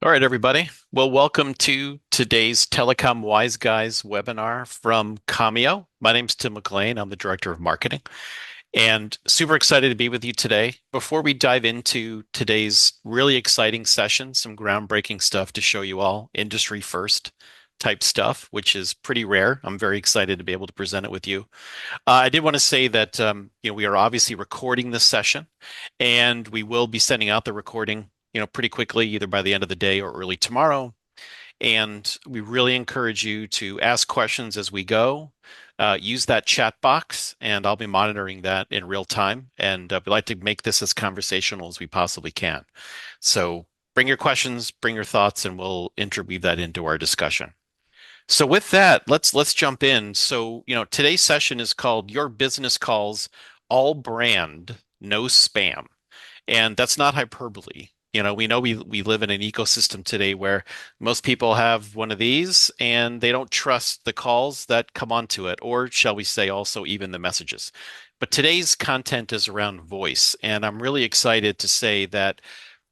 All right, everybody. Well, welcome to today's Telecom Wise Guys webinar from Commio. My name's Tim McLean. I'm the Director of Marketing and super excited to be with you today. Before we dive into today's really exciting session, some groundbreaking stuff to show you all, industry first type stuff, which is pretty rare. I'm very excited to be able to present it with you. I did want to say that we are obviously recording this session, and we will be sending out the recording, pretty quickly, either by the end of the day or early tomorrow. And we really encourage you to ask questions as we go. Use that chat box, and I'll be monitoring that in real time. And we'd like to make this as conversational as we possibly can. So bring your questions, bring your thoughts, and we'll interweave that into our discussion. So with that, let's jump in. So, today's session is called Your Business Calls All Brand, No Spam. And that's not hyperbole. We know we live in an ecosystem today where most people have one of these and they don't trust the calls that come onto it, or shall we say also even the messages. But today's content is around voice, and I'm really excited to say that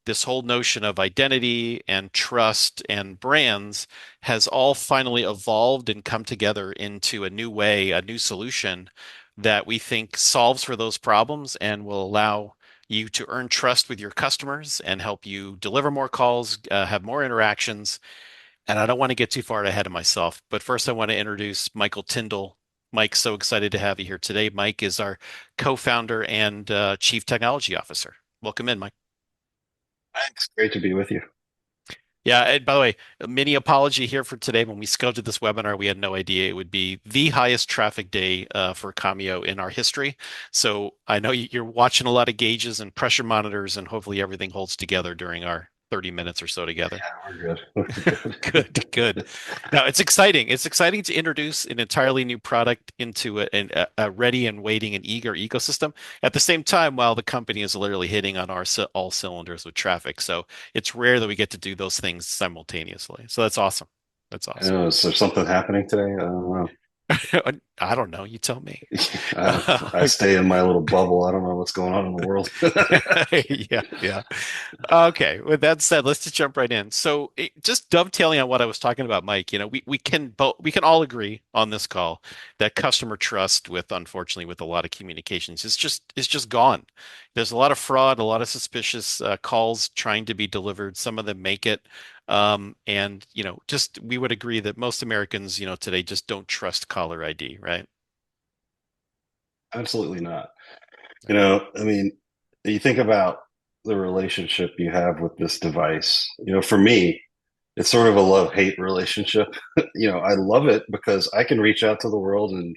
this whole notion of identity and trust and brands has all finally evolved and come together into a new way, a new solution that we think solves for those problems and will allow you to earn trust with your customers and help you deliver more calls, have more interactions. And I don't want to get too far ahead of myself, but first I want to introduce Michael Tindall. Mike, so excited to have you here today. Mike is our co-founder and Chief Technology Officer. Welcome in, Mike. Thanks. Great to be with you. Yeah, and by the way, a mini apology here for today. When we scheduled this webinar, we had no idea it would be the highest traffic day for Commio in our history. So I know you're watching a lot of gauges and pressure monitors, and hopefully everything holds together during our 30 minutes or so together. Yeah, we're good. We're Good, good. good. Now it's exciting. It's exciting to introduce an entirely new product into a ready and waiting and eager ecosystem at the same time while the company is literally hitting on all cylinders with traffic. So it's rare that we get to do those things simultaneously. So that's awesome. That's I awesome. know, is there something happening today? I don't know. I don't know. You tell me. I stay in my little bubble. I don't know what's going on in the world. Yeah, yeah. Okay, with that said, let's just jump right in. So, just dovetailing on what I was talking about, Mike, we can all agree on this call that customer trust with unfortunately with a lot of communications is just gone. There's a lot of fraud, a lot of suspicious calls trying to be delivered. Some of them make it. And just we would agree that most Americans, today just don't trust caller ID, right? Absolutely not. Right. I mean, you think about the relationship you have with this device. For me, it's sort of a love-hate relationship. I love it because I can reach out to the world and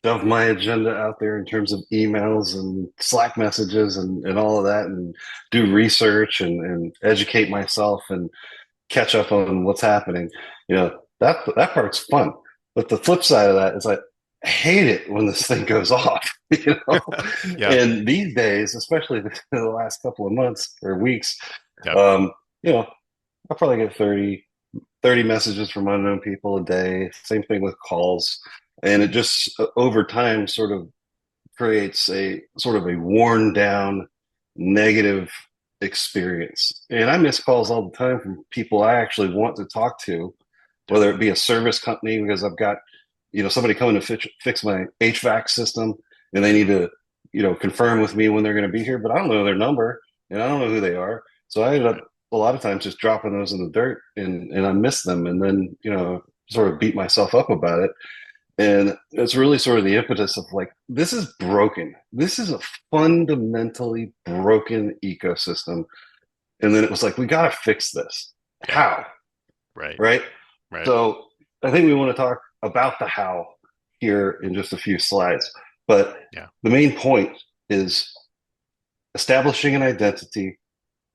shove my agenda out there in terms of emails and Slack messages and all of that and do research and educate myself and catch up on what's happening. That part's fun. But the flip side of that is I hate it when this thing goes off, you know. Yeah. And these days, especially the last couple of months or weeks, Yeah. um, you know, I probably get 30 messages from unknown people a day. Same thing with calls. And it just over time sort of creates a sort of a worn down negative experience. And I miss calls all the time from people I actually want to talk to, Yeah. whether it be a service company because I've got, somebody coming to fix my HVAC system and they need to, confirm with me when they're going to be here, but I don't know their number and I don't know who they are. So I ended up a lot of times just dropping those in the dirt and I miss them and then, sort of beat myself up about it. And it's really sort of the impetus of like, this is broken. This is a fundamentally broken ecosystem. And then it was like, we got to fix this. Yeah. How? Right. Right. Right. So I think we want to talk about the how here in just a few slides. But Yeah. the main point is establishing an identity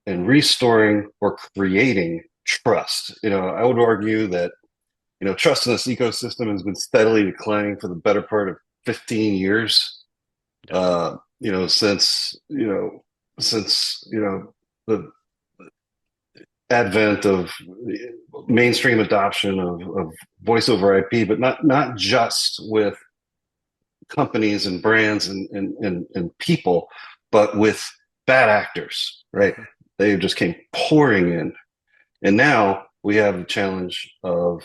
and restoring or creating trust. I would argue that trust in this ecosystem has been steadily declining for the better part of 15 years. Yeah. Since the advent of mainstream adoption of voice over IP, but not just with companies and brands and people, but with bad actors, right? Mhm. They just came pouring in. And now we have the challenge of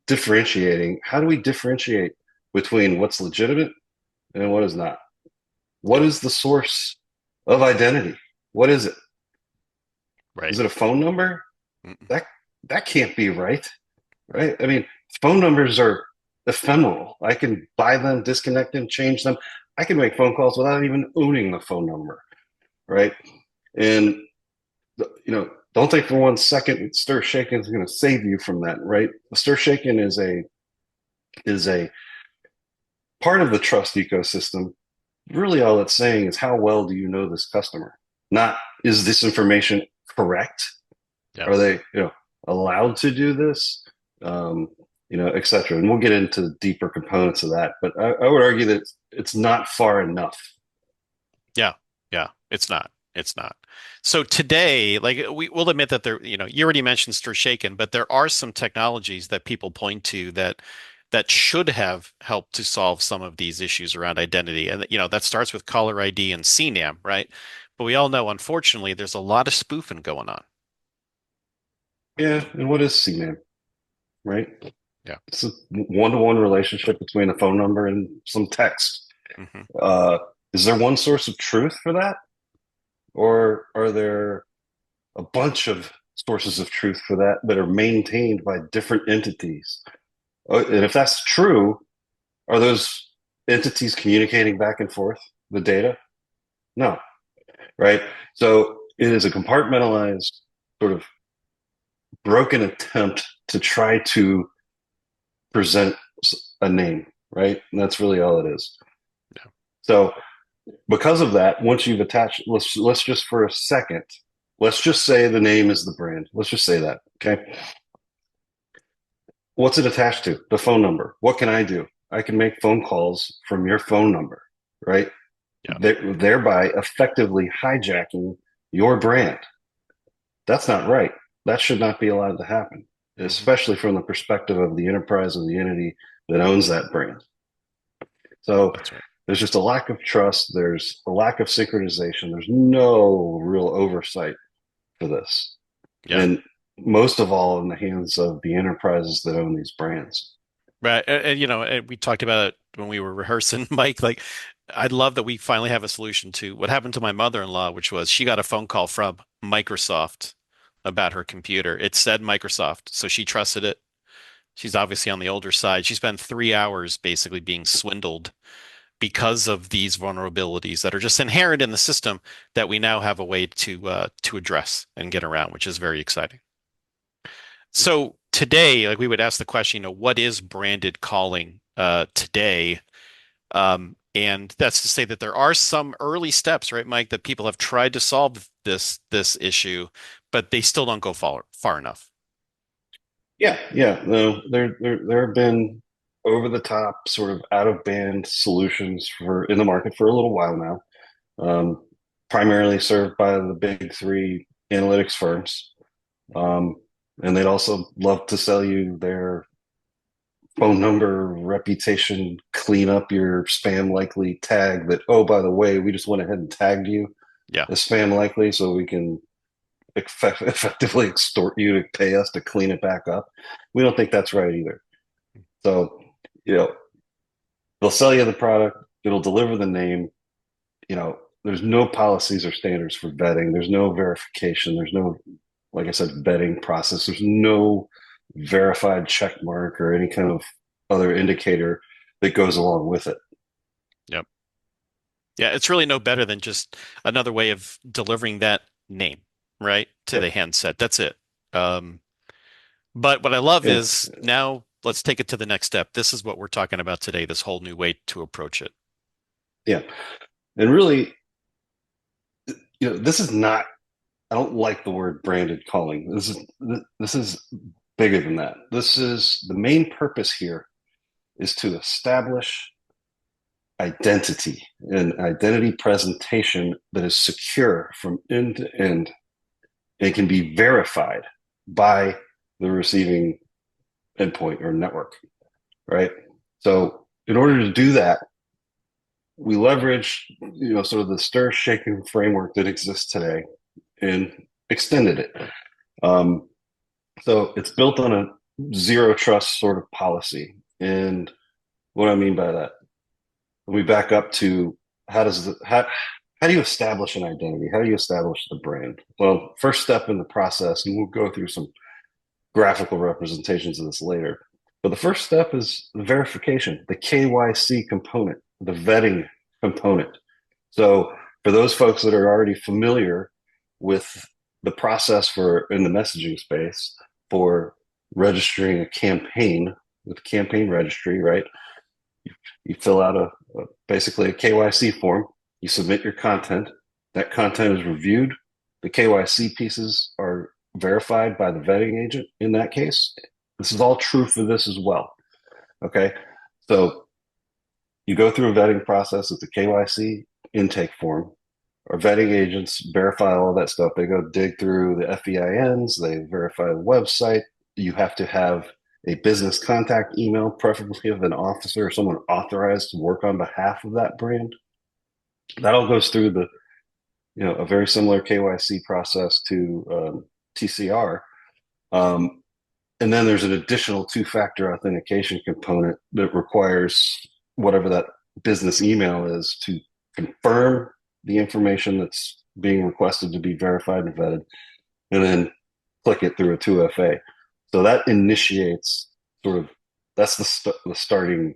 differentiating. How do we differentiate between what's legitimate and what is not? What Yep. is the source of identity? What is it? Right. Is it a phone number? Mm-mm. That that can't be right, right? I mean, phone numbers are ephemeral. I can buy them, disconnect them, change them. I can make phone calls without even owning the phone number, right? And don't think for one second stir shaking is going to save you from that, right? Stir shaking is a part of the trust ecosystem. Really, all it's saying is how well do you know this customer? Not is this information correct? Yep. Are they allowed to do this? Um, et cetera. And we'll get into the deeper components of that. But I would argue that it's not far enough. Yeah. Yeah. It's not. It's not. So today, like will admit that you already mentioned stir shaken, but there are some technologies that people point to that should have helped to solve some of these issues around identity. And that starts with caller ID and CNAM, right? But we all know, unfortunately, there's a lot of spoofing going on. Yeah. And what is CNAM, right? Yeah. It's a one-to-one relationship between a phone number and some text. Hmm. Uh, is there one source of truth for that? Or are there a bunch of sources of truth for that that are maintained by different entities? And if that's true, are those entities communicating back and forth the data? No, right? So it is a compartmentalized, sort of broken attempt to try to present a name, right? And that's really all it is. Yeah. So because of that, once you've attached, let's just for a second, let's just say the name is the brand. Let's just say that. Okay. What's it attached to? The phone number. What can I do? I can make phone calls from your phone number, right? Yeah. Thereby effectively hijacking your brand. That's not right. That should not be allowed to happen, Hmm. especially from the perspective of the enterprise of the entity that owns that brand. So That's right. there's just a lack of trust. There's a lack of synchronization. There's no real oversight for this. Yeah. And most of all, in the hands of the enterprises that own these brands. Right. And we talked about it when we were rehearsing, Mike. Like, I'd love that we finally have a solution to what happened to my mother-in-law, which was she got a phone call from Microsoft about her computer. It said Microsoft, so she trusted it. She's obviously on the older side. She spent 3 hours basically being swindled because of these vulnerabilities that are just inherent in the system that we now have a way to address and get around, which is very exciting. So today, like we would ask the question, what is branded calling today? And that's to say that there are some early steps, right, Mike, that people have tried to solve this issue, but they still don't go far enough. Yeah, yeah. No, there have been over the top, sort of out of band solutions for in the market for a little while now. Um, Primarily served by the big three analytics firms. Um, and they'd also love to sell you their phone number, reputation, clean up your spam likely tag that, oh, by the way, we just went ahead and tagged you Yeah, as spam likely so we can effectively extort you to pay us to clean it back up. We don't think that's right either. So, you know, they'll sell you the product, it'll deliver the name. There's no policies or standards for vetting. There's no verification. There's no, like I said, vetting process. There's no verified check mark or any kind of other indicator that goes along with it. yep. Yeah, it's really no better than just another way of delivering that name, right, to Yeah. the handset. That's it. Um, but what I love Yeah. is now let's take it to the next step. This is what we're talking about today, this whole new way to approach it. Yeah. And really, this is not, I don't like the word branded calling. This is bigger than that. This is the main purpose here is to establish identity and identity presentation that is secure from end to end and can be verified by the receiving endpoint or network, right? So in order to do that, we leverage, sort of the stir shaking framework that exists today and extended it. Um, So it's built on a zero trust sort of policy. And what I mean by that, when we back up to how do you establish an identity? How do you establish the brand? Well, first step in the process, and we'll go through some graphical representations of this later. But the first step is the verification, the KYC component, the vetting component. So for those folks that are already familiar with the process for in the messaging space for registering a campaign with campaign registry, right? You fill out basically a KYC form. You submit your content. That content is reviewed. The KYC pieces are verified by the vetting agent in that case. This is all true for this as well. Okay. So you go through a vetting process with the KYC intake form. Our vetting agents verify all that stuff. They go dig through the FEINs, they verify the website. You have to have a business contact email, preferably of an officer or someone authorized to work on behalf of that brand. That all goes through a very similar KYC process to TCR. Um, and then there's an additional two-factor authentication component that requires whatever that business email is to confirm the information that's being requested to be verified and vetted, and then click it through a 2FA. So that initiates sort of that's the starting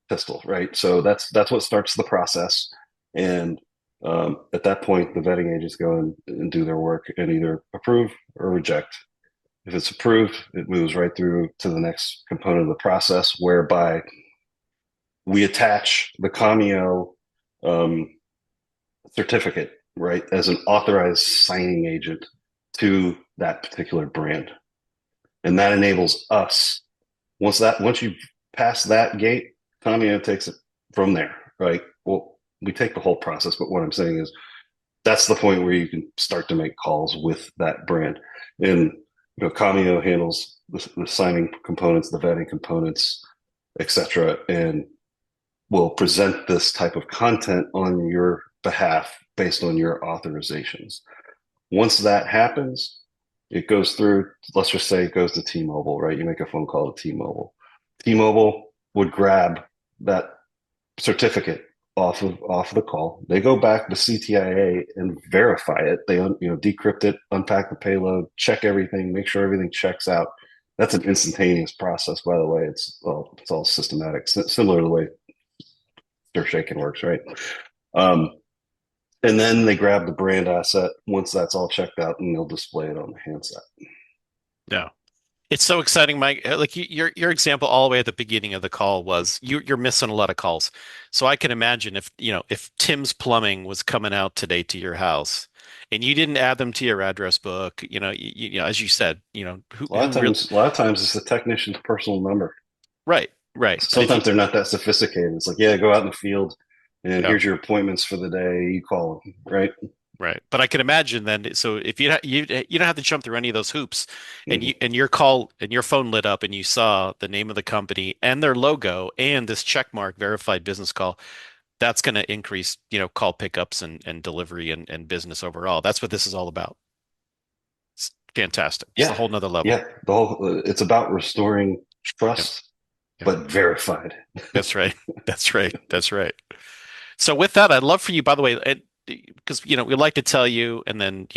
pistol, right? So that's what starts the process, and at that point, the vetting agents go and do their work and either approve or reject. If it's approved, it moves right through to the next component of the process, whereby we attach the Commio um, certificate, right, as an authorized signing agent to that particular brand. And that enables us, once you pass that gate, Commio takes it from there, right? Well, we take the whole process, but what I'm saying is that's the point where you can start to make calls with that brand. And Commio handles the signing components, the vetting components, etc., and will present this type of content on your behalf based on your authorizations. Once that happens, it goes through, let's just say it goes to T-Mobile, right? You make a phone call to T-Mobile. T-Mobile would grab that certificate off of the call. They go back to CTIA and verify it. They decrypt it, unpack the payload, check everything, make sure everything checks out. That's an instantaneous process, by the way. It's all systematic, similar to the way Stir Shaken works, right? Um, and then they grab the brand asset once that's all checked out, and they'll display it on the handset. Yeah. It's so exciting, Mike. Like your example all the way at the beginning of the call was you're missing a lot of calls. So I can imagine if Tim's Plumbing was coming out today to your house and you didn't add them to your address book, as you said, who really A lot of times it's the technician's personal number. right, right. But if you Sometimes they're not that sophisticated. It's like, yeah, go out in the field, and yeah, here's your appointments for the day. You call them, right? right. But I can imagine then so if you don't have to jump through any of those hoops and you Mm-hmm. and your call and your phone lit up and you saw the name of the company and their logo and this check mark verified business call that's going to increase, call pickups and delivery and business overall. That's what this is all about. It's fantastic. It's a Yeah, whole nother level. yeah. It's about restoring Yep. trust, Yep. but verified. That's right. That's right. That's right. So with that, I'd love for you, by the way, because we like to tell you and then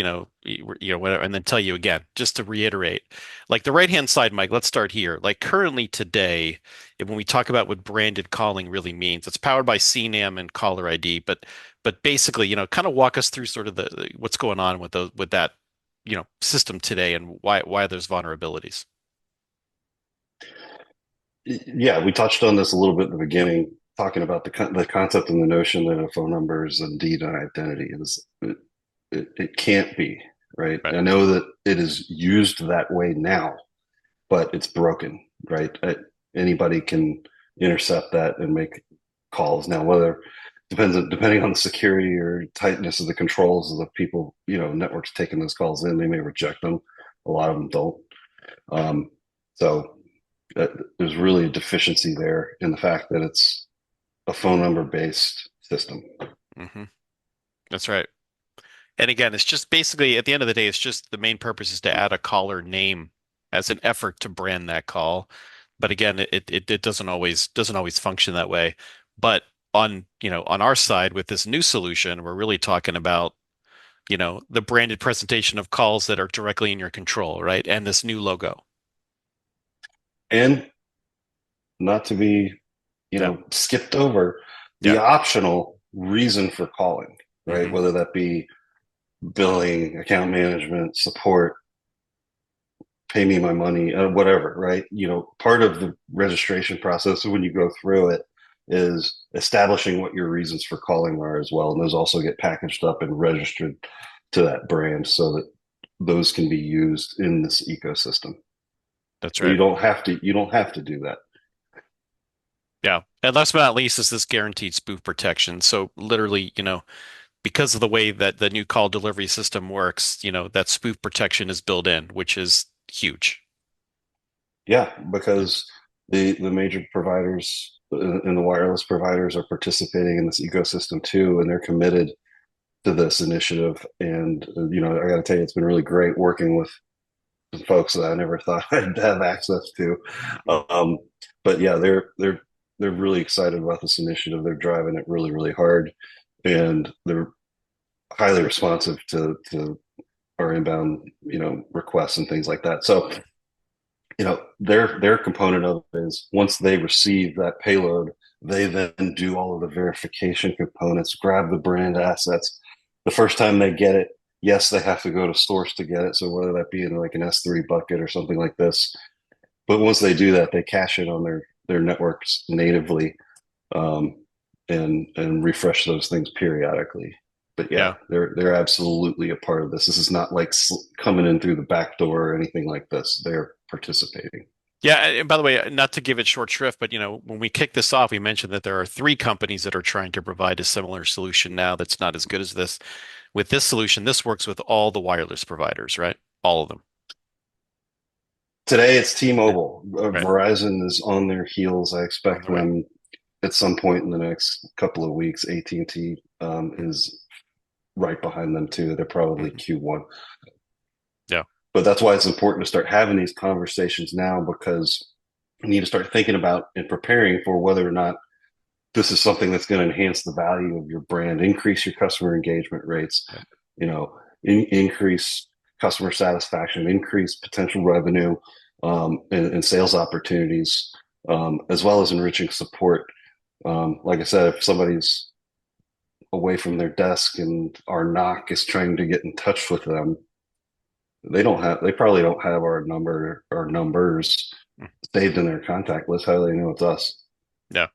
whatever, and then tell you again, just to reiterate, like the right hand side, Mike. Let's start here. Like currently today, and when we talk about what branded calling really means, it's powered by CNAM and caller ID, but basically, kind of walk us through sort of what's going on with that system today and why there's vulnerabilities. Yeah, we touched on this a little bit in the beginning, talking about the concept and the notion that a phone number is indeed an identity. It can't be, right? Right. I know that it is used that way now, but it's broken, right? Anybody can intercept that and make calls now. Whether depending on the security or tightness of the controls of the people, networks taking those calls in, they may reject them. A lot of them don't. Um, so there's really a deficiency there in the fact that it's a phone number based system. Hmm. That's right. And again, it's just basically at the end of the day, it's just the main purpose is to add a caller name as an effort to brand that call. But again, it doesn't always function that way. But on our side with this new solution, we're really talking about, the branded presentation of calls that are directly in your control, right? And this new logo. And not to be, Yeah. skipped over, the Yeah. optional reason for calling, right? Hmm. Whether that be billing, account management, support, pay me my money, whatever, right? Part of the registration process when you go through it is establishing what your reasons for calling are as well. And those also get packaged up and registered to that brand so that those can be used in this ecosystem. That's And right. you don't have to do that. Yeah. And last but not least is this guaranteed spoof protection. So literally, because of the way that the new call delivery system works, that spoof protection is built in, which is huge. Yeah, Yeah. because the major providers and the wireless providers are participating in this ecosystem too, and they're committed to this initiative. And I got to tell you, it's been really great working with some folks that I never thought I'd have access to. Mm. Um, but yeah, they're really excited about this initiative. They're driving it really, really hard, and they're highly responsive to our inbound, requests and things like that. So their component of it is once they receive that payload, they then do all of the verification components, grab the brand assets. The first time they get it, yes, they have to go to source to get it. So whether that be in like an S3 bucket or something like this, but once they do that, they cache it on their networks natively, um, and refresh those things periodically. But yeah, Yeah. they're absolutely a part of this. This is not like coming in through the back door or anything like this. They're participating. Yeah. And by the way, not to give it short shrift, but when we kick this off, we mentioned that there are three companies that are trying to provide a similar solution now that's not as good as this. With this solution, this works with all the wireless providers, right? All of them. Today it's Yeah. T-Mobile. Right. Verizon is on their heels. I On expect the way. them at some point in the next couple of weeks. AT&T Mm. is right behind them too. They're probably Mhm. Q1. Yeah. But that's why it's important to start having these conversations now, because you need to start thinking about and preparing for whether or not this is something that's going to enhance the value of your brand, increase your customer engagement rates, Yeah. increase customer satisfaction, increase potential revenue, and sales opportunities, as well as enriching support. Like I said, if somebody's away from their desk and our knock is trying to get in touch with them, they probably don't have our number or numbers Mm. saved in their contact list. How do they know it's us? Yeah.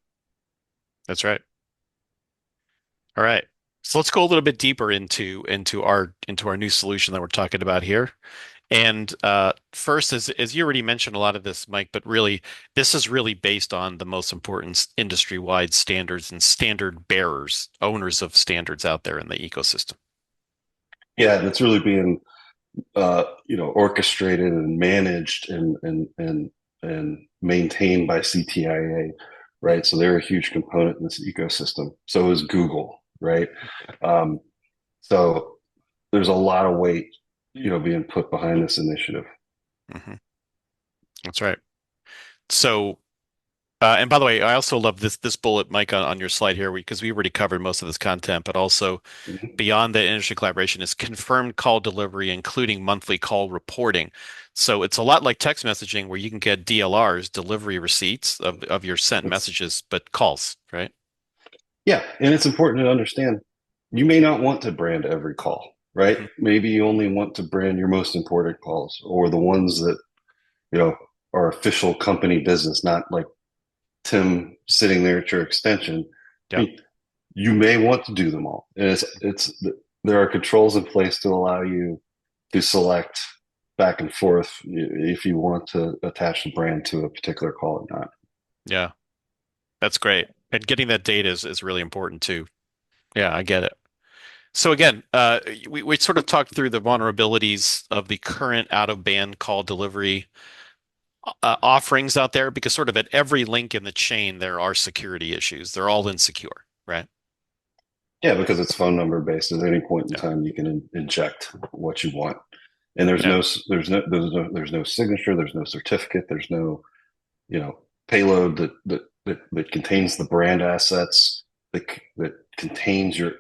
That's right. All right. So let's go a little bit deeper into our new solution that we're talking about here. And first, as you already mentioned a lot of this, Mike, but really, this is really based on the most important industry-wide standards and standard bearers, owners of standards out there in the ecosystem. Yeah, and it's really being orchestrated and managed and maintained by CTIA, Mm. right? So they're a huge component in this ecosystem. So is Google, right? Um, so there's a lot of weight, being put behind this initiative. Hmm. That's right. So, and by the way, I also love this bullet, Mike, on your slide here, because we already covered most of this content, but also Mhm. beyond the industry collaboration is confirmed call delivery, including monthly call reporting. So it's a lot like text messaging where you can get DLRs, delivery receipts of your sent It's messages, but calls, right? Yeah, and it's important to understand you may not want to brand every call, right? Hmm. Maybe you only want to brand your most important calls or the ones that, you know, are official company business, not like Tim sitting there at your extension. I Yeah. mean, you may want to do them all. And there are controls in place to allow you to select back and forth if you want to attach the brand to a particular call or not. Yeah. That's great. And getting that data is really important too. Yeah, I get it. So again, we sort of talked through the vulnerabilities of the current out-of-band call delivery offerings out there because sort of at every link in the chain, there are security issues. They're all insecure, right? Yeah, because it's phone number based. At any point in Yeah. time, you can inject what you want. And Yeah. there's no signature, there's no certificate, there's no, you know, payload that contains the brand assets, that contains your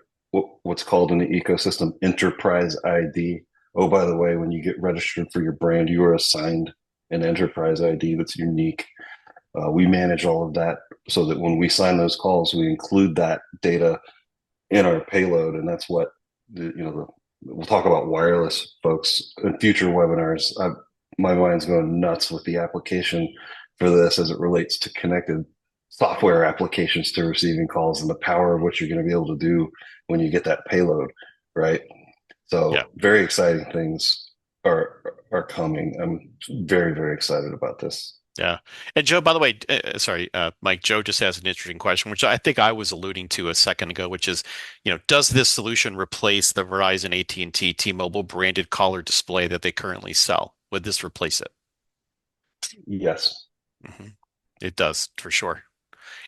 what's called in the ecosystem enterprise ID. Oh, by the way, when you get registered for your brand, you are assigned an enterprise ID that's unique. We manage all of that so that when we sign those calls, we include that data in our payload, and that's what we'll talk about wireless, folks, in future webinars. My mind's going nuts with the application for this as it relates to connected software applications to receiving calls and the power of what you're going to be able to do when you get that payload, right? Yeah. So very exciting things are coming. I'm very, very excited about this. Yeah. And Joe, by the way, sorry, Mike, Joe just has an interesting question, which I think I was alluding to a second ago, which is, does this solution replace the Verizon, AT&T, T-Mobile branded caller display that they currently sell? Would this replace it? Yes. hmm It does, for sure.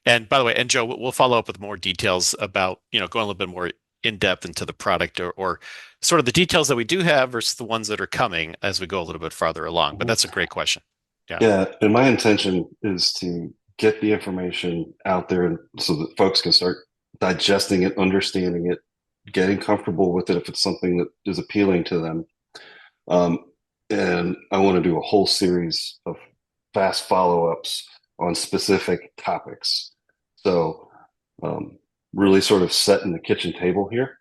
And by the way, and Joe, we'll follow up with more details about, going a little bit more in depth into the product or sort of the details that we do have versus the ones that are coming as we go a little bit farther along. But Mhm. that's a great question. Yeah. Yeah, and my intention is to get the information out there so that folks can start digesting it, understanding it, getting comfortable with it if it's something that is appealing to them. Um, and I want to do a whole series of fast follow-ups on specific topics. So um, really sort of setting the kitchen table here,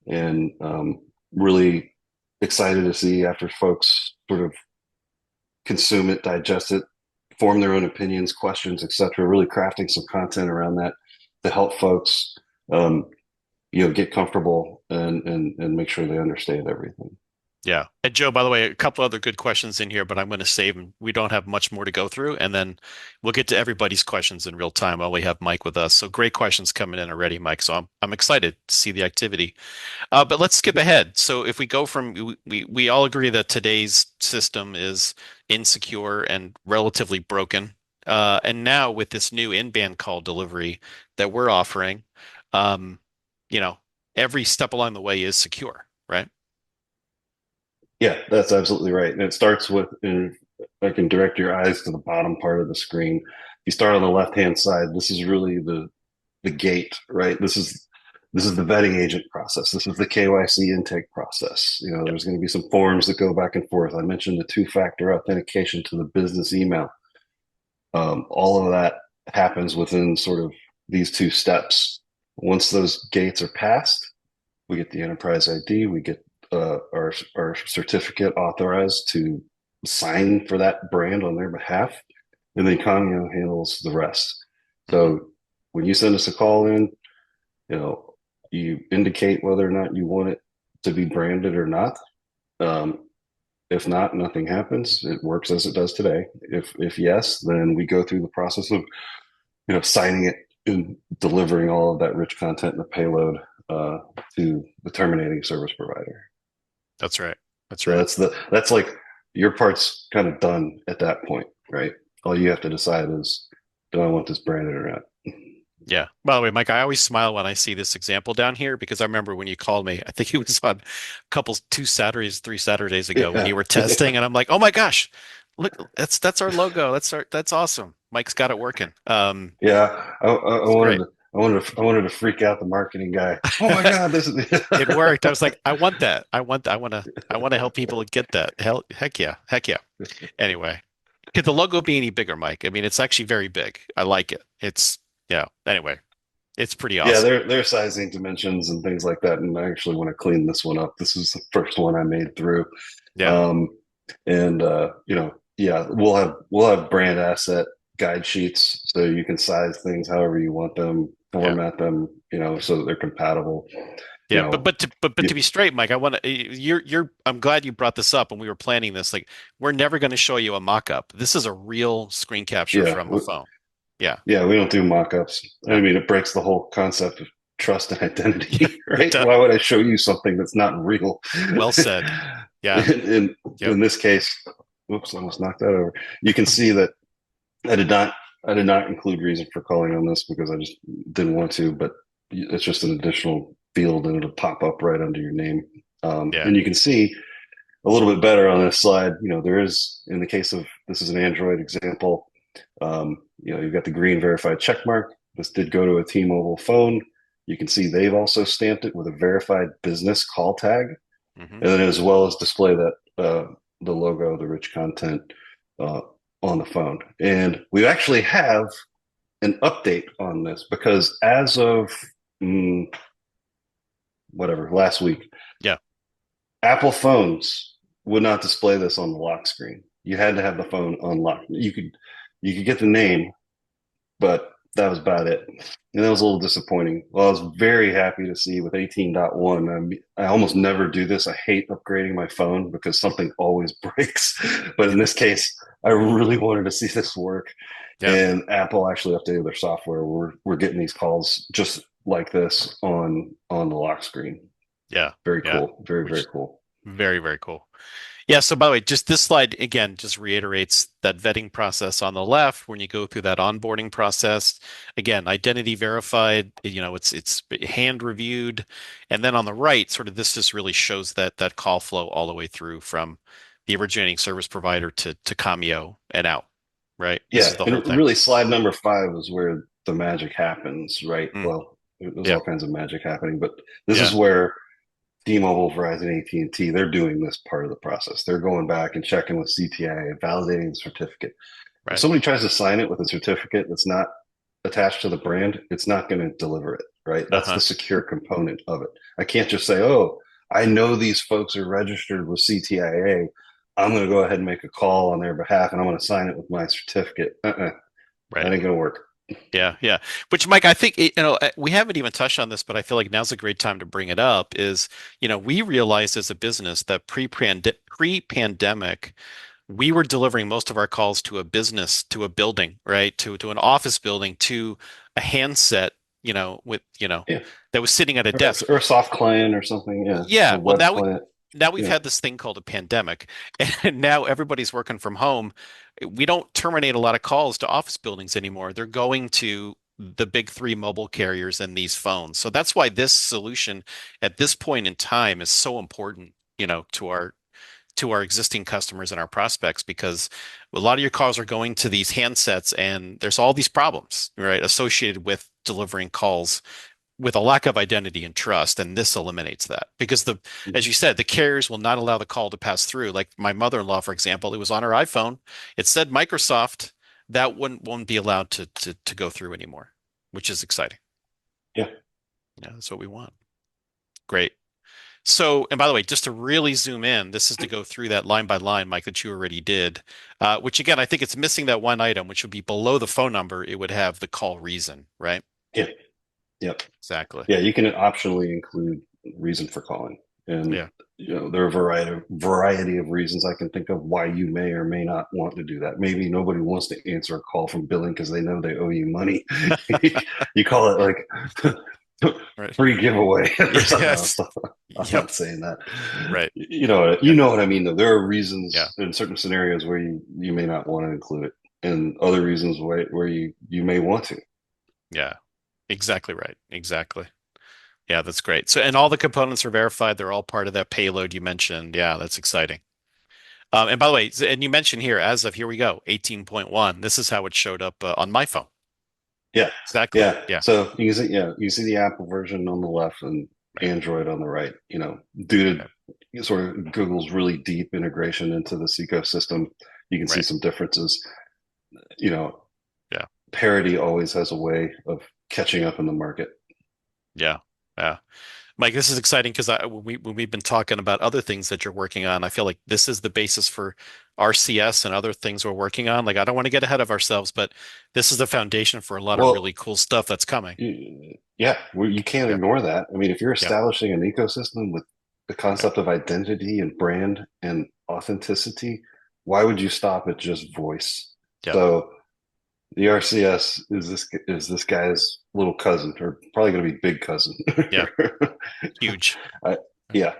and really excited to see after folks sort of consume it, digest it, form their own opinions, questions, etc. Really crafting some content around that to help folks, um, get comfortable and make sure they understand everything. Yeah. And Joe, by the way, a couple other good questions in here, but I'm going to save them. We don't have much more to go through, and then we'll get to everybody's questions in real time while we have Mike with us. So great questions coming in already, Mike. So I'm excited to see the activity. But let's skip ahead. So if we go from we all agree that today's system is insecure and relatively broken. And now with this new in-band call delivery that we're offering, um, you know, every step along the way is secure, right? Yeah, that's absolutely right. And it starts with, and I can direct your eyes to the bottom part of the screen. You start on the left-hand side. This is really the gate, right? This is the vetting agent process. This is the KYC intake process. Yep. There's going to be some forms that go back and forth. I mentioned the two-factor authentication to the business email. All of that happens within sort of these two steps. Once those gates are passed, we get the enterprise ID, we get our certificate authorized to sign for that brand on their behalf, and then Commio handles the rest. hmm So when you send us a call in, you know, you indicate whether or not you want it to be branded or not. Um, if not, nothing happens. It works as it does today. If yes, then we go through the process of signing it and delivering all of that rich content and the payload uh, to the terminating service provider. That's right. That's So right. that's like your part's kind of done at that point, right? All you have to decide is, do I want this branded or not? Yeah. By the way, Mike, I always smile when I see this example down here because I remember when you called me, I think it was on a couple, 2 Saturdays, 3 Saturdays ago when Yeah, you were testing, and I'm like, oh my gosh, look, that's our logo. That's awesome. Mike's got it working. yeah. I It's wanted great. to, I wanted to freak out the marketing guy. Oh my god, this is. It worked. I was like, I want that. I want to help people get that. Heck yeah. Heck yeah. Anyway, could the logo be any bigger, Mike? I mean, it's actually very big. I like it. Yeah. Anyway, it's pretty Yeah, awesome. they're sizing dimensions and things like that. And I actually want to clean this one up. This is the first one I made through. Yeah. Um, and yeah, we'll have brand asset guide sheets so you can size things however you want them, Yeah. format them, so that they're compatible. You Yeah, but know, but to but but to be straight, Mike, I want to you're I'm glad you brought this up when we were planning this. Like, we're never going to show you a mock-up. This is a real screen capture yeah, from a phone. Yeah. yeah, we don't do mock-ups. I Yeah. mean, it breaks the whole concept of trust and Yeah, identity, it right? does. Why would I show you something that's not real? Well said. Yeah. in, Yep. in this case, whoops, I almost knocked that over. You can see that I did not I did not include reason for calling on this because I just didn't want to, but it's just an additional field and it'll pop up right under your name. Yeah. And you can see a little bit better on this slide. There is, in the case of, this is an Android example. You've got the green verified check mark. This did go to a T-Mobile phone. You can see they've also stamped it with a verified business call tag, Hmm. and then as well as display that the logo, the rich content uh, on the phone. And we actually have an update on this because as of mm, whatever last week, Yeah. Apple phones would not display this on the lock screen. You had to have the phone unlocked. You could get the name, but that was about it. And that was a little disappointing. Well, I was very happy to see with 18.1. I almost never do this. I hate upgrading my phone because something always breaks. But in this case, I really wanted to see this work. Yeah. And Apple actually updated their software. We're getting these calls just like this on the lock screen. Yeah. Very Yeah. cool. Very, very Which cool. very, very cool. Yeah. So by the way, just this slide again just reiterates that vetting process on the left when you go through that onboarding process. Again, identity verified, it's hand reviewed. And then on the right, sort of this just really shows that call flow all the way through from the originating service provider to Commio and out. Right? This Yeah, is the whole and thing. really, slide number 5 is where the magic happens, right? Mm, Well, there's yeah. all kinds of magic happening, but this is Yeah. where T-Mobile, Verizon, AT&T, they're doing this part of the process. They're going back and checking with CTIA and validating the certificate. If Right. somebody tries to sign it with a certificate that's not attached to the brand, it's not going to deliver it, right? That's the Uh-huh. secure component of it. I can't just say, oh, I know these folks are registered with CTIA. I'm going to go ahead and make a call on their behalf and I'm going to sign it with my certificate. Right. That ain't going to work. Yeah, yeah. Which, Mike, I think, we haven't even touched on this, but I feel like now's a great time to bring it up is, we realized as a business that pre-pandemic, we were delivering most of our calls to a business, to a building, right? To an office building, to a handset, Yeah. that was sitting at a desk. Or a soft client or something. Yeah. A Yeah, well, web client. now we've Yeah. had this thing called a pandemic, and now everybody's working from home. We don't terminate a lot of calls to office buildings anymore. They're going to the big three mobile carriers and these phones. So that's why this solution at this point in time is so important, to our existing customers and our prospects because a lot of your calls are going to these handsets and there's all these problems, right, associated with delivering calls with a lack of identity and trust, and this eliminates that because as Mhm. you said, the carriers will not allow the call to pass through. Like my mother-in-law, for example, it was on her iPhone. It said Microsoft. That won't be allowed to go through anymore, which is exciting. Yeah. Yeah, that's what we want. Great. So, and by the way, just to really zoom in, this is to go through that line by line, Mike, that you already did. Which again, I think it's missing that one item, which would be below the phone number. It would have the call reason, right? Yeah. Yep. Exactly. Yeah. You can optionally include reason for calling. And Yeah. there are a variety of reasons I can think of why you may or may not want to do that. Maybe nobody wants to answer a call from billing because they know they owe you money. You call it like Right. free giveaway or something else. Yes. I'm Yep. not saying that. Right. You Yeah. know what I mean though. There are Yeah. reasons in certain scenarios where you may not want to include it, and other reasons where you may want to. Yeah. Exactly right. Exactly. Yeah, that's great. So, and all the components are verified. They're all part of that payload you mentioned. Yeah, that's exciting. And by the way, and you mentioned here, as of here we go, 18.1. This is how it showed up on my phone. Yeah, Exactly. yeah. Yeah. So you see the Apple version on the left and Right. Android on the right. Due Right. to sort of Google's really deep integration into this ecosystem, you can see Right. some differences. You know, Yeah. parity always has a way of catching up in the market. Yeah. Yeah. Mike, this is exciting because when we've been talking about other things that you're working on, I feel like this is the basis for RCS and other things we're working on. Like, I don't want to get ahead of ourselves, but this is the foundation for a lot of really Well, cool stuff that's coming. yeah, you can't Yeah. ignore that. I mean, if you're Yeah. establishing an ecosystem with the Yeah. concept of identity and brand and authenticity, why would you stop at just voice? Yeah. So the RCS is this guy's little cousin, or probably going to be big cousin. Yeah. Huge. I, yeah.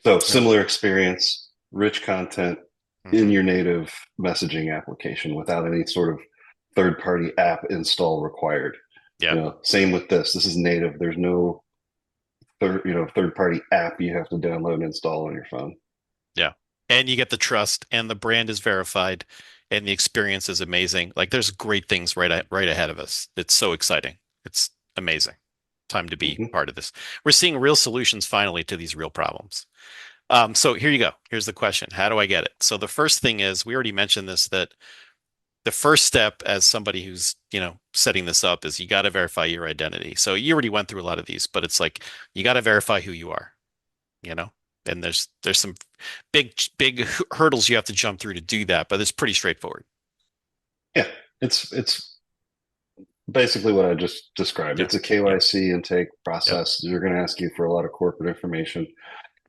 So Yeah. similar experience, rich content in Hmm. your native messaging application without any sort of third-party app install required. Yeah. Same with this. This is native. There's no third party app you have to download and install on your phone. Yeah. And you get the trust and the brand is verified and the experience is amazing. Like there's great things right ahead of us. It's so exciting. It's amazing. Time to be Hmm. part of this. We're seeing real solutions finally to these real problems. So here you go. Here's the question. How do I get it? So the first thing is we already mentioned this that the first step as somebody who's, setting this up is you got to verify your identity. So you already went through a lot of these, but it's like you got to verify who you are, you know? And there's some big hurdles you have to jump through to do that, but it's pretty straightforward. Yeah, it's basically what I just described. Yeah. It's a Yeah. KYC intake Yep. process. They're going to ask you for a lot of corporate information,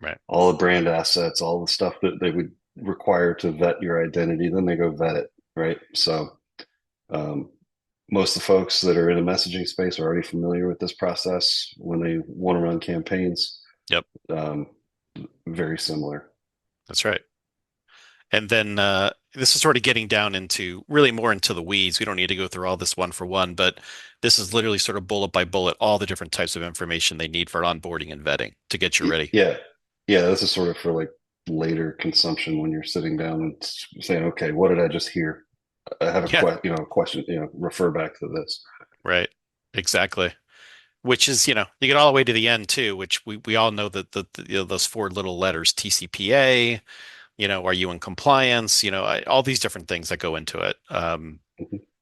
Right. all the brand assets, all the stuff that they would require to vet your identity. Then they go vet it, right? So um, most of the folks that are in the messaging space are already familiar with this process when they want to run campaigns. Yep. Um, very similar. That's right. And then this is sort of getting down into really more into the weeds. We don't need to go through all this one for one, but this is literally sort of bullet by bullet, all the different types of information they need for onboarding and vetting to get you ready. Yeah, yeah. This is sort of for like later consumption when you're sitting down and saying, "Okay, what did I just hear? I have a Yeah, question. Refer back to this." right. Exactly. Which is, you get all the way to the end too, which we all know that those four little letters, TCPA, are you in compliance? All these different things that go into it. Mhm,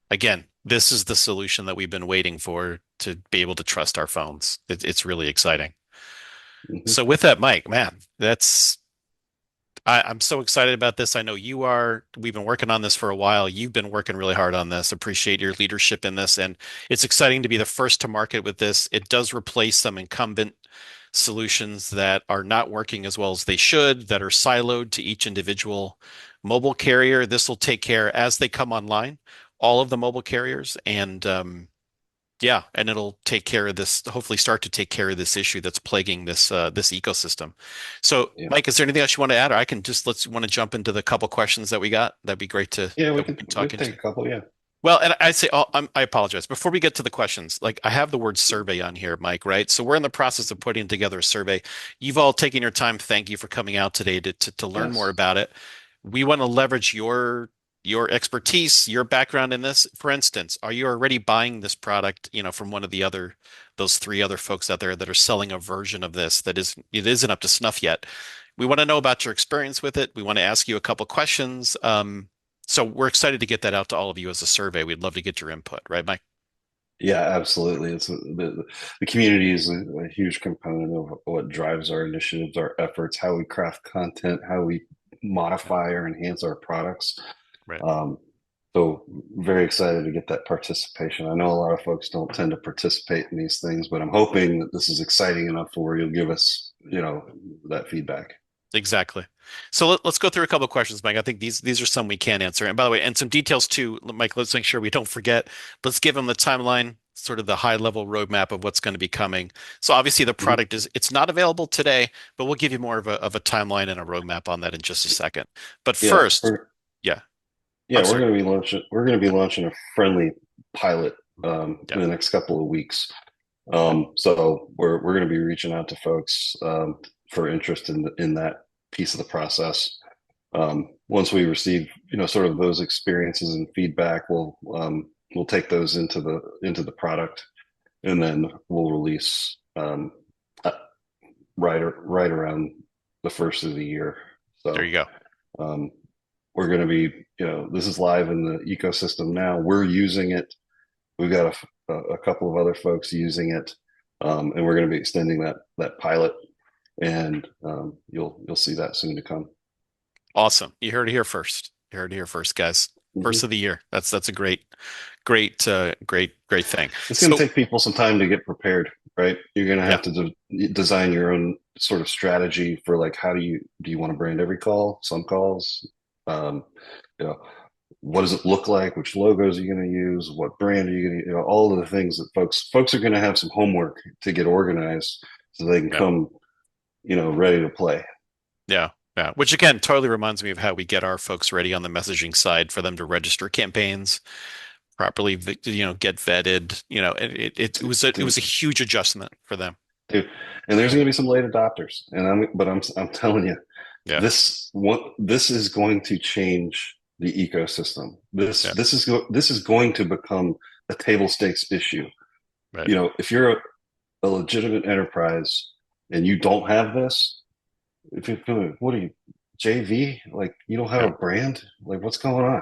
Again, this is the solution that we've been waiting for to be able to trust our phones. It's really exciting. mhm. So with that, Mike, man, I'm so excited about this. I know you are. We've been working on this for a while. You've been working really hard on this. Appreciate your leadership in this. And it's exciting to be the first to market with this. It does replace some incumbent solutions that are not working as well as they should, that are siloed to each individual mobile carrier. This will take care as they come online, all of the mobile carriers. And yeah, and it'll take care of this, hopefully start to take care of this issue that's plaguing this ecosystem. So, Yeah, Mike, is there anything else you want to add? Or I can just let's want to jump into the couple questions that we got. That'd be great to yeah. We that we could can we talk could take into. a couple. Yeah. Well, and I'd say I apologize. Before we get to the questions, like I have the word survey on here, Mike, right? So we're in the process of putting together a survey. You've all taken your time. Thank you for coming out today to learn more Yes. about it. We want to leverage your expertise, your background in this. For instance, are you already buying this product, from one of those three other folks out there that are selling a version of this it isn't up to snuff yet? We want to know about your experience with it. We want to ask you a couple questions. So we're excited to get that out to all of you as a survey. We'd love to get your input, right, Mike? Yeah, absolutely. The community is a huge component of what drives our initiatives, our efforts, how we craft content, how we modify or enhance our products. Right. Um, so very excited to get that participation. I know a lot of folks don't tend to participate in these things, but I'm hoping that this is exciting enough for where you'll give us, that feedback. Exactly. So let's go through a couple of questions, Mike. I think these are some we can answer. And by the way, and some details too, Mike, let's make sure we don't forget. Let's give them the timeline, sort of the high level roadmap of what's going to be coming. So obviously the Mhm. product it's not available today, but we'll give you more of a timeline and a roadmap on that in just a second. But Yeah, first, yeah, yeah, I'm sorry. we're going to be launching a friendly pilot Yeah, in the next couple of weeks. So we're going to be reaching out to folks for interest in that piece of the process. Once we receive, sort of those experiences and feedback, we'll take those into the product, and then we'll release uh, right around the first of the year. there you So go. um, we're going to be, this is live in the ecosystem now. We're using it. We've got a couple of other folks using it, and we're going to be extending that pilot, and you'll see that soon to come. Awesome. You heard it here first. You heard it here first, guys. Mhm. First of the year. That's a great thing. It's going to So take people some time to get prepared, right? You're going to yeah, have to design your own sort of strategy for like how do you want to brand every call, some calls, um, you know, what does it look like? Which logos are you going to use? What brand are you going to, all of the things that folks are going to have some homework to get organized so they can yeah. come, ready to play. Yeah. Yeah. Which again totally reminds me of how we get our folks ready on the messaging side for them to register campaigns properly, get vetted. It was a Dude, huge adjustment for them. dude. And there's going to be some late adopters, and I'm telling you, Yeah, this is going to change the ecosystem. yeah, This is going to become a table stakes issue. right, You know, if you're a legitimate enterprise and you don't have this, if you what are you, JV? Like you don't have yeah, a brand? Like what's going on?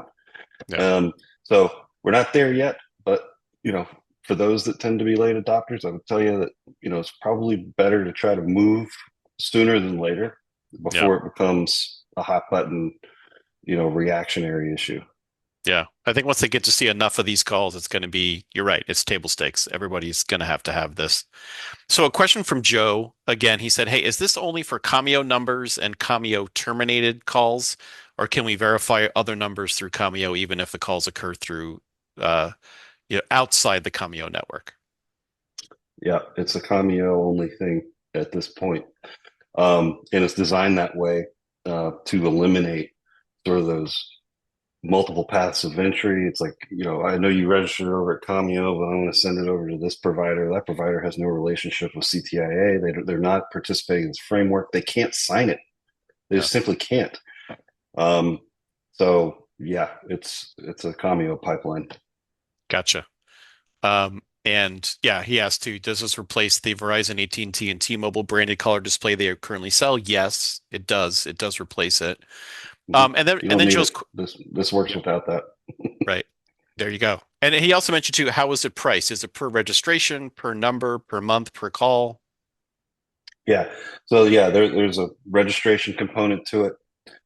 yeah, So we're not there yet, but you know, for those that tend to be late adopters, I would tell you that it's probably better to try to move sooner than later yeah. before it becomes a hot button, reactionary issue. Yeah. I think once they get to see enough of these calls, it's going to be, you're right, it's table stakes. Everybody's going to have this. So a question from Joe, again, he said, hey, is this only for Commio numbers and Commio terminated calls, or can we verify other numbers through Commio even if the calls occur through uh, outside the Commio network? Yeah, it's a Commio only thing at this point. And it's designed that way to eliminate sort of those multiple paths of entry. It's like, I know you registered over at Commio, but I'm going to send it over to this provider. That provider has no relationship with CTIA. They're not participating in this framework. They can't sign it. They Yeah, just simply can't. Um, so yeah, it's a Commio pipeline. gotcha. And yeah, he asked too, does this replace the Verizon, AT&T, and T-Mobile branded color display they currently sell? Yes, it does. It does replace it. Mhm. And then You and don't then need Joe's it. This works yeah, without that. right. There you go. And he also mentioned too, how is it priced? Is it per registration, per number, per month, per call? Yeah. So yeah, there's a registration component to it.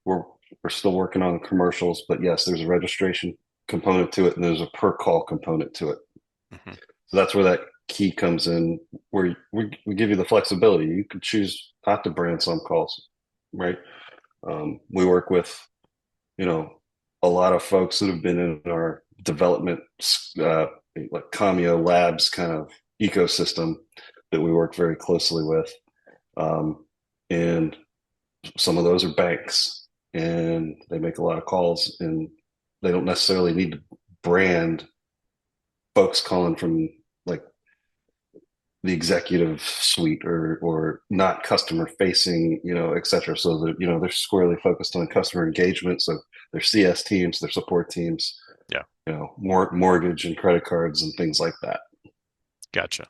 We're we're still working on the commercials, but yes, there's a registration component to it, and there's a per call component to it. Hmm. So that's where that key comes in, where we give you the flexibility. You can choose not to brand some calls, right? We work with, you know, a lot of folks that have been in our development, uh, like Commio Labs kind of ecosystem that we work very closely with. And some of those are banks, and they make a lot of calls, and they don't necessarily need to brand folks calling from like the executive suite or not customer facing, et cetera. So that they're squarely focused on customer engagement. So their CS teams, their support teams, Yeah, mortgage and credit cards and things like that. gotcha.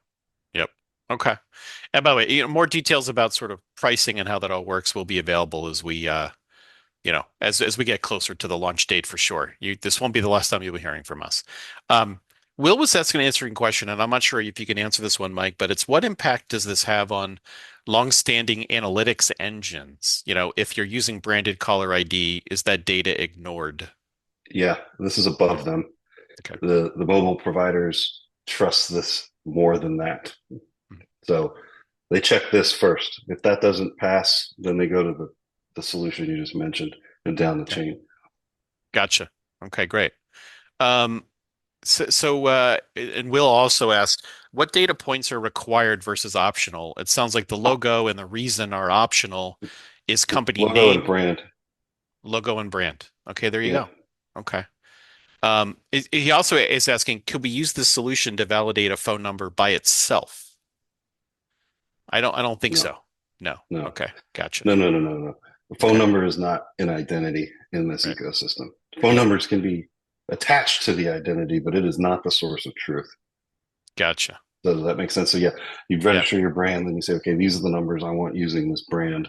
Yep. Okay. And by the way, more details about sort of pricing and how that all works will be available as we as we get closer to the launch date for sure. This won't be the last time you'll be hearing from us. Um, Will was asking an answering question, and I'm not sure if you can answer this one, Mike, but it's what impact does this have on long-standing analytics engines? If you're using branded caller ID, is that data ignored? Yeah, this is above them. Okay. The mobile providers trust this more than that. So they check this first. If that doesn't pass, then they go to the solution you just mentioned and down the Okay. chain. Gotcha. Okay, great. Um, and Will also asked, what data points are required versus optional? It sounds like the logo and the reason are optional. Is company Logo and name, brand. logo, and brand. Okay, there you Yeah, go. Okay. He also is asking, could we use this solution to validate a phone number by itself? I don't think no, so. No. no, Okay, gotcha. no. The phone Okay, number is not an identity in this right. ecosystem. Phone Yep, numbers can be attached to the identity, but it is not the source of truth. gotcha. So does that make sense? So yeah, you Yep, register your brand, then you say, okay, these are the numbers I want using this brand,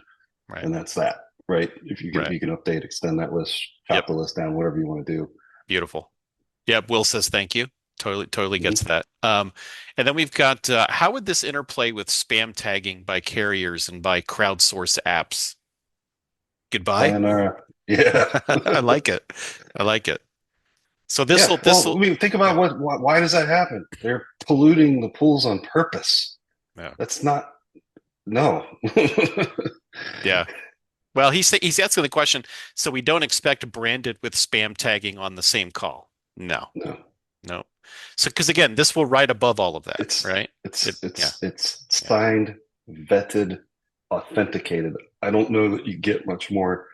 right, and that's that, right? If right. you can update, extend that list, Yep, chop the list down, whatever you want to do. beautiful. Yep, Will says thank you. Totally gets Mm-hmm. that. And then we've got how would this interplay with spam tagging by carriers and by crowdsource apps? Goodbye. Sayonara. Yeah. I like it. I like it. So Yeah. this Well, I will mean, think yeah, about why does that happen? They're polluting the pools on purpose. yeah, That's not, no. yeah. Well, he's asking the question, so we don't expect branded with spam tagging on the same call. No, No. no. So because again, this will right above all of that, It's, right? Yeah, it's yeah, signed, vetted, authenticated. I don't know that you get much more,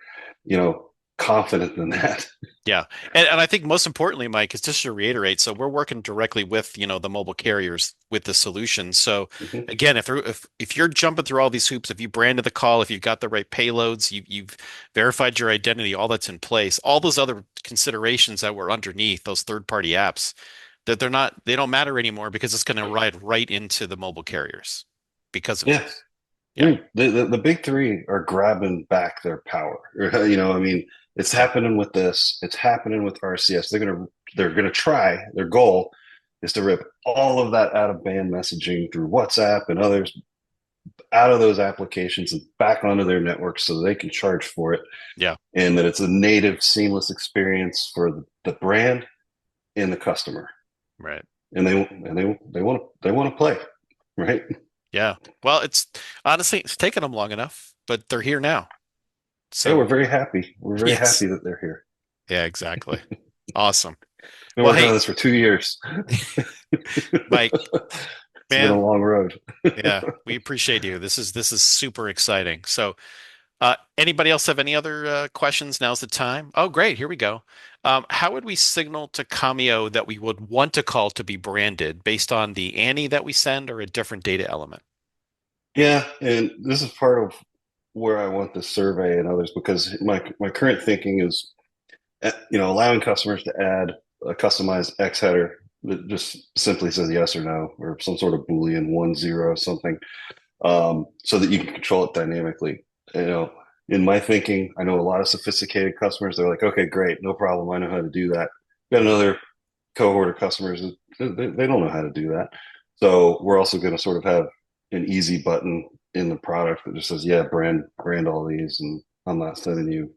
you know, confident than that. Yeah. And I think most importantly, Mike, is just to reiterate, so we're working directly with, the mobile carriers with the solution. So Mhm. again, if you're jumping through all these hoops, if you branded the call, if you've got the right payloads, you've verified your identity, all that's in place, all those other considerations that were underneath those third-party apps, that they don't matter anymore because it's going to ride right into the mobile carriers because of Yeah, this. Yeah. dude, the big three are grabbing back their power. I mean, it's Yeah. happening with this. It's happening with RCS. They're gonna try. Their goal is to rip all of that out of band messaging through WhatsApp and others out of those applications and back onto their network so they can charge for it, Yeah. and that it's a native, seamless experience for the brand and the customer. Right. And they want to play, right? Yeah. Well, it's honestly, it's taken them long enough, but they're here now. Yeah, we're So, very happy. We're very yes. happy that they're here. Yeah, exactly. Awesome. Been Well, working on hey, this for 2 years. Mike, It's been a man, long road. yeah, we appreciate you. This is super exciting. So, anybody else have any other questions? Now's the time. Oh, great. Here we go. How would we signal to Commio that we would want to call to be branded based on the Annie that we send or a different data element? Yeah, and this is part of where I want this survey and others, because my current thinking is, allowing customers to add a customized X header that just simply says yes or no, or some sort of Boolean 1 0 something, so that you can control it dynamically. You know, in my thinking, I know a lot of sophisticated customers. They're like, okay, great, no problem. I know how to do that. Got another cohort of customers that they don't know how to do that. So we're also going to sort of have an easy button in the product that just says, yeah, brand all these, and I'm not sending you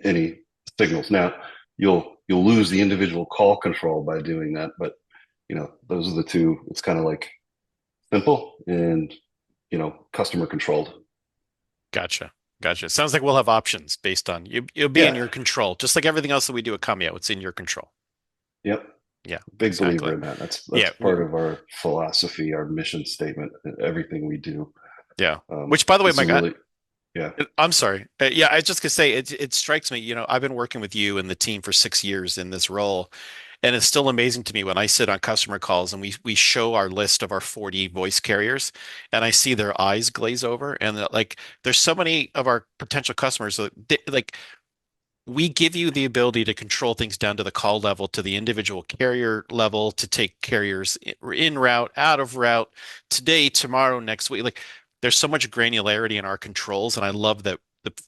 any signals. Now you'll lose the individual call control by doing that, but those are the two. It's kind of like simple and customer controlled. Gotcha. Gotcha. Sounds like we'll have options based on you. It'll be in Yeah. your control, just like everything else that we do at Commio. It's in your control. Yep. Yeah, Big believer exactly. in that. That's Yeah, part of our philosophy, our mission statement, everything we do. yeah. Which, by the way, This is Mike, really, yeah. I'm sorry. Yeah, I was just gonna say it strikes me, I've been working with you and the team for 6 years in this role, and it's still amazing to me when I sit on customer calls and we show our list of our 40 voice carriers and I see their eyes glaze over and like there's so many of our potential customers that like we give you the ability to control things down to the call level, to the individual carrier level, to take carriers in route, out of route, today, tomorrow, next week. Like there's so much granularity in our controls, and I love that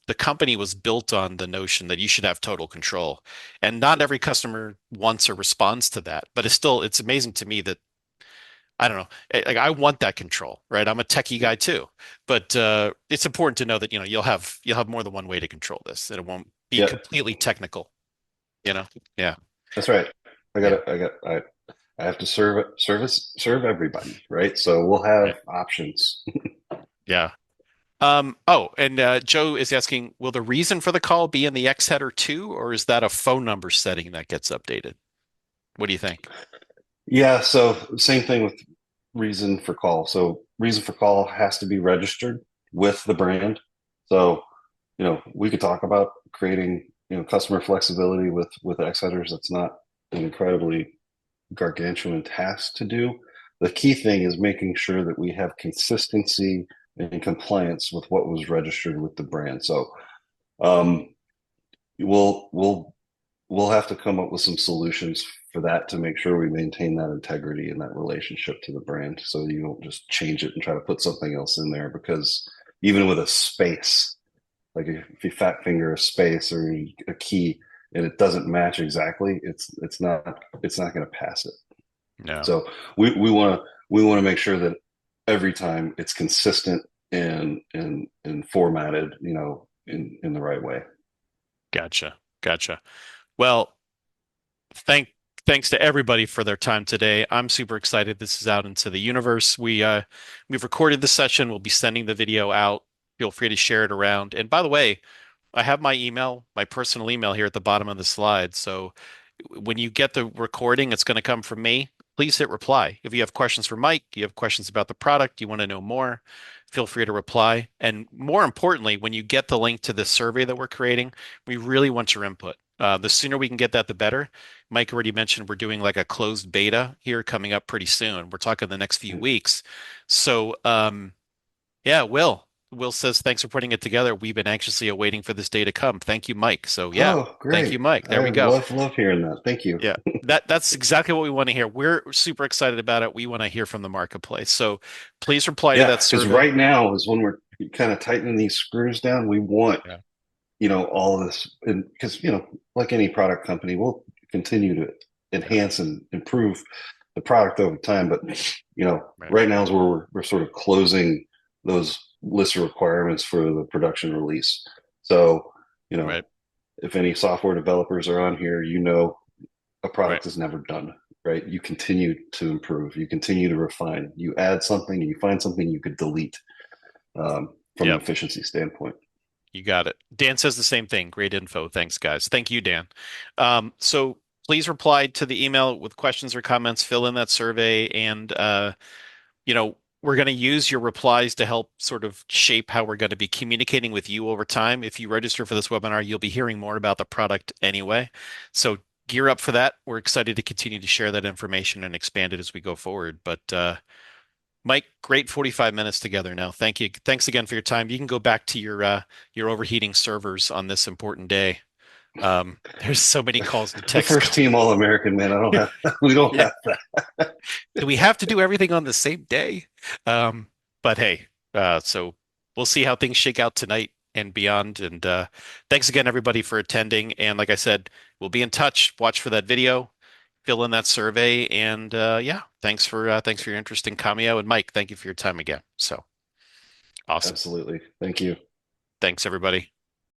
the company was built on the notion that you should have total control. And not every customer wants or responds to that, but it's amazing to me that I don't know. Like I want that control, right? I'm a techie guy too, but it's important to know that you'll have more than one way to control this, and it won't be Yeah, completely technical. You know? Yeah, that's right. I yeah, got I have to serve everybody, right? So we'll have right, options. yeah. Oh, and Joe is asking, will the reason for the call be in the X header too, or is that a phone number setting that gets updated? What do you think? Yeah, so same thing with reason for call. So reason for call has to be registered with the brand. So, we could talk about creating, customer flexibility with X headers. That's not an incredibly gargantuan task to do. The key thing is making sure that we have consistency and compliance with what was registered with the brand. So, um, we'll have to come up with some solutions for that to make sure we maintain that integrity and that relationship to the brand, so you don't just change it and try to put something else in there. Because even with a space, like if you fat finger a space or a key and it doesn't match exactly, it's not going to pass it. No, So we want to make sure that every time it's consistent and formatted, in the right way. gotcha, gotcha. Well, thank thanks to everybody for their time today. I'm super excited. This is out into the universe. We've recorded the session. We'll be sending the video out. Feel free to share it around. And by the way, I have my email, my personal email here at the bottom of the slide. So when you get the recording, it's going to come from me. Please hit reply. If you have questions for Mike, you have questions about the product, you want to know more, feel free to reply. And more importantly, when you get the link to the survey that we're creating, we really want your input. The sooner we can get that, the better. Mike already mentioned we're doing like a closed beta here coming up pretty soon. We're talking the next few weeks. So, yeah, Will says, thanks for putting it together. We've been anxiously awaiting for this day to come. Thank you, Mike. So, yeah, Oh, thank you, great. Mike. There I we go. love hearing that. Thank you. Yeah, that's exactly what we want to hear. We're super excited about it. We want to hear from the marketplace. So please reply to Yeah, that because survey. right now is when we're kind of tightening these screws down. We want, Yeah, all of this, and because, like any product company, we'll continue to yeah, enhance and improve the product over time. But, right, right now is where we're sort of closing those list of requirements for the production release. So, you know, right, if any software developers are on here, a right. product is never done, right? You continue to improve, you continue to refine, you add something and you find something you could delete from an Yep, efficiency standpoint. you got it. Dan says the same thing. Great info. Thanks, guys. Thank you, Dan. So please reply to the email with questions or comments, fill in that survey, and we're going to use your replies to help sort of shape how we're going to be communicating with you over time. If you register for this webinar, you'll be hearing more about the product anyway. So gear up for that. We're excited to continue to share that information and expand it as we go forward. But Mike, great 45 minutes together now. Thank you. Thanks again for your time. You can go back to your overheating servers on this important day. There's so many calls and The texts first going. team All American, man. I don't have, we don't Yeah. have that. Do we have to do everything on the same day? But hey, so we'll see how things shake out tonight and beyond. And thanks again, everybody, for attending. And like I said, we'll be in touch. Watch for that video, fill in that survey, and yeah, thanks for your interest in Commio. And Mike, thank you for your time again. So awesome. Absolutely. Thank you. Thanks, everybody.